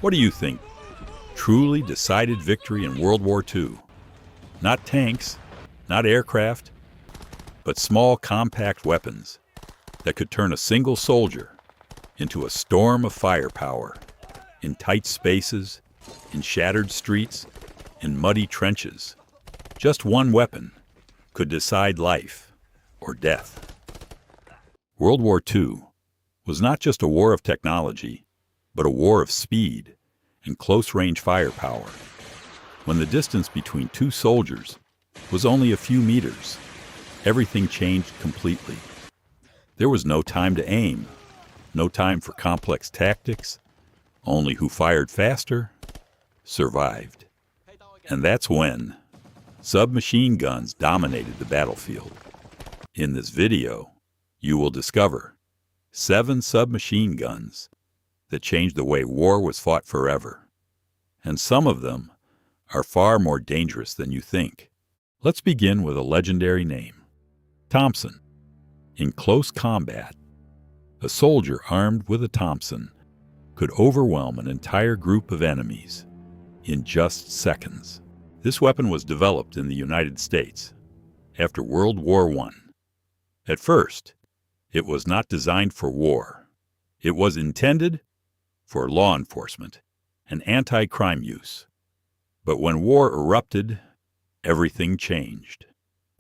What do you think truly decided victory in World War II? Not tanks, not aircraft, but small, compact weapons that could turn a single soldier into a storm of firepower in tight spaces, in shattered streets, in muddy trenches. Just one weapon could decide life or death. World War II was not just a war of technology, but a war of speed and close-range firepower. When the distance between two soldiers was only a few meters, everything changed completely. There was no time to aim, no time for complex tactics, only who fired faster survived. And that's when submachine guns dominated the battlefield. In this video, you will discover 7 submachine guns that changed the way war was fought forever. And some of them are far more dangerous than you think. Let's begin with a legendary name, Thompson. In close combat, a soldier armed with a Thompson could overwhelm an entire group of enemies in just seconds. This weapon was developed in the United States after World War I. At first, it was not designed for war. It was intended for law enforcement and anti-crime use. But when war erupted, everything changed.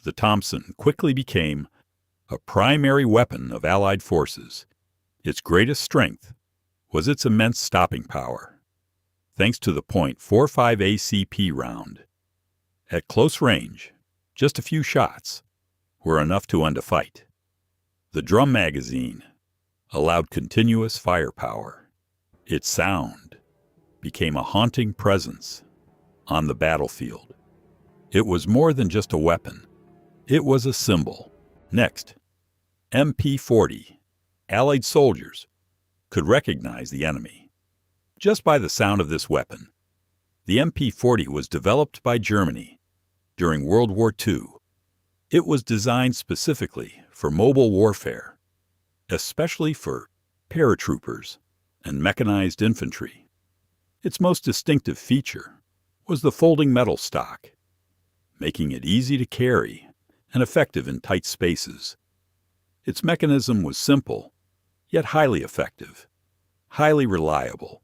The Thompson quickly became a primary weapon of Allied forces. Its greatest strength was its immense stopping power, thanks to the .45 ACP round. At close range, just a few shots were enough to end a fight. The drum magazine allowed continuous firepower. Its sound became a haunting presence on the battlefield. It was more than just a weapon. It was a symbol. Next, MP40. Allied soldiers could recognize the enemy just by the sound of this weapon. The MP40 was developed by Germany during World War II. It was designed specifically for mobile warfare, especially for paratroopers and mechanized infantry. Its most distinctive feature was the folding metal stock, making it easy to carry and effective in tight spaces. Its mechanism was simple, yet highly effective, highly reliable,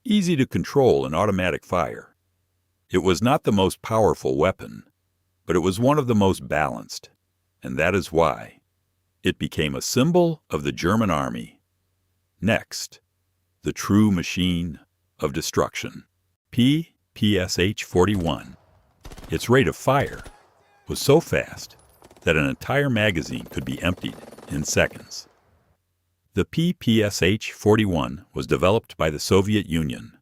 easy to control in automatic fire. It was not the most powerful weapon, but it was one of the most balanced, and that is why it became a symbol of the German army. Next, the true machine of destruction, PPSH-41. Its rate of fire was so fast that an entire magazine could be emptied in seconds. The PPSH-41 was developed by the Soviet Union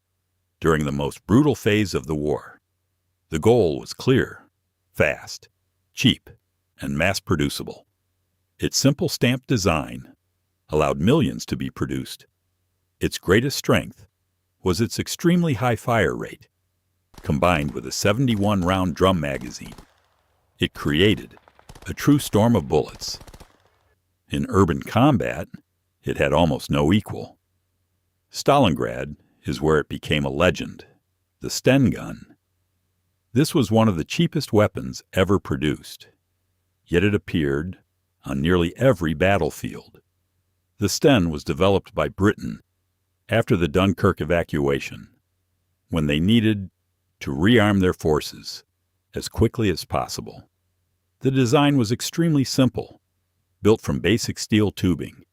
during the most brutal phase of the war. The goal was clear, fast, cheap, and mass-producible. Its simple stamped design allowed millions to be produced. Its greatest strength was its extremely high fire rate, combined with a 71-round drum magazine. It created a true storm of bullets. In urban combat, it had almost no equal. Stalingrad is where it became a legend, the Sten gun. This was one of the cheapest weapons ever produced, yet it appeared on nearly every battlefield. The Sten was developed by Britain after the Dunkirk evacuation, when they needed to rearm their forces as quickly as possible. The design was extremely simple, built from basic steel tubing.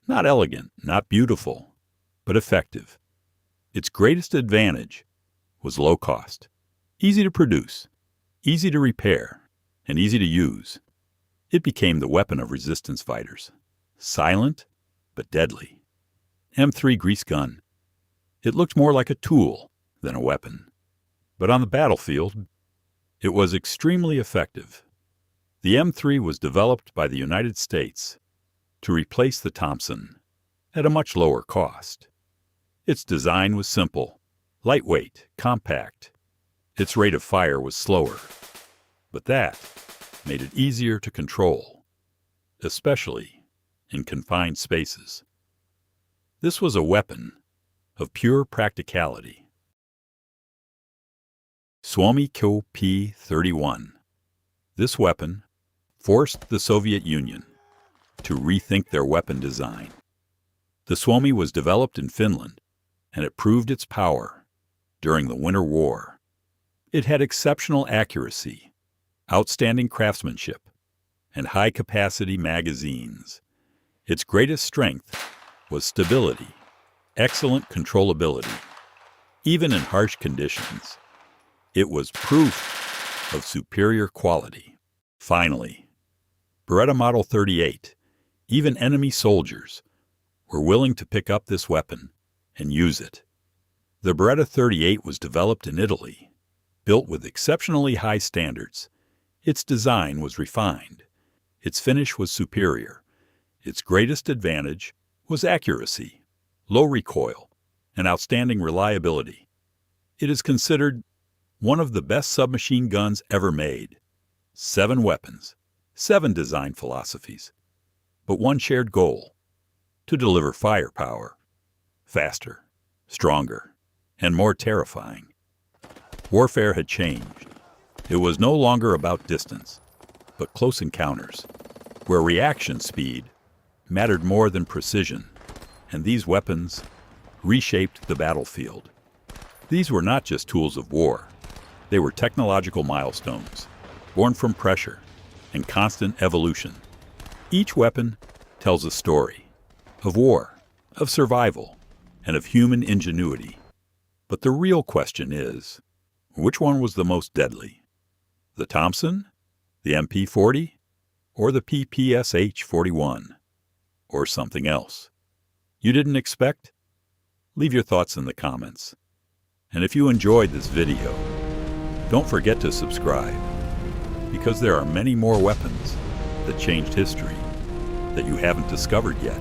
Not elegant, not beautiful, but effective. Its greatest advantage was low cost, easy to produce, easy to repair, and easy to use. It became the weapon of resistance fighters. Silent, but deadly. M3 grease gun. It looked more like a tool than a weapon. But on the battlefield, it was extremely effective. The M3 was developed by the United States to replace the Thompson at a much lower cost. Its design was simple, lightweight, compact. Its rate of fire was slower, but that made it easier to control, especially in confined spaces. This was a weapon of pure practicality. Suomi P-31. This weapon forced the Soviet Union to rethink their weapon design. The Suomi was developed in Finland, and it proved its power during the Winter War. It had exceptional accuracy, outstanding craftsmanship, and high-capacity magazines. Its greatest strength was stability, excellent controllability. Even in harsh conditions, it was proof of superior quality. Finally, Beretta Model 38, even enemy soldiers were willing to pick up this weapon and use it. The Beretta 38 was developed in Italy, built with exceptionally high standards. Its design was refined. Its finish was superior. Its greatest advantage was accuracy, low recoil, and outstanding reliability. It is considered one of the best submachine guns ever made. 7 weapons, 7 design philosophies, but one shared goal: to deliver firepower, faster, stronger, and more terrifying. Warfare had changed. It was no longer about distance, but close encounters, where reaction speed mattered more than precision, and these weapons reshaped the battlefield. These were not just tools of war. They were technological milestones, born from pressure and constant evolution. Each weapon tells a story of war, of survival, and of human ingenuity. But the real question is, which one was the most deadly? The Thompson, the MP40, or the PPSH-41, or something else you didn't expect? Leave your thoughts in the comments. And if you enjoyed this video, don't forget to subscribe, because there are many more weapons that changed history that you haven't discovered yet.